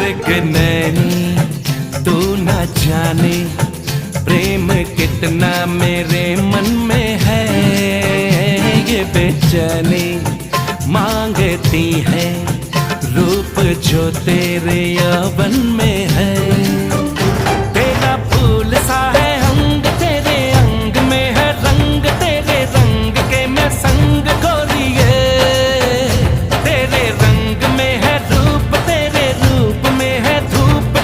मृगनयनी तू न जाने प्रेम कितना मेरे मन में है। ये बेचैनी मांगती है रूप जो तेरे यौवन में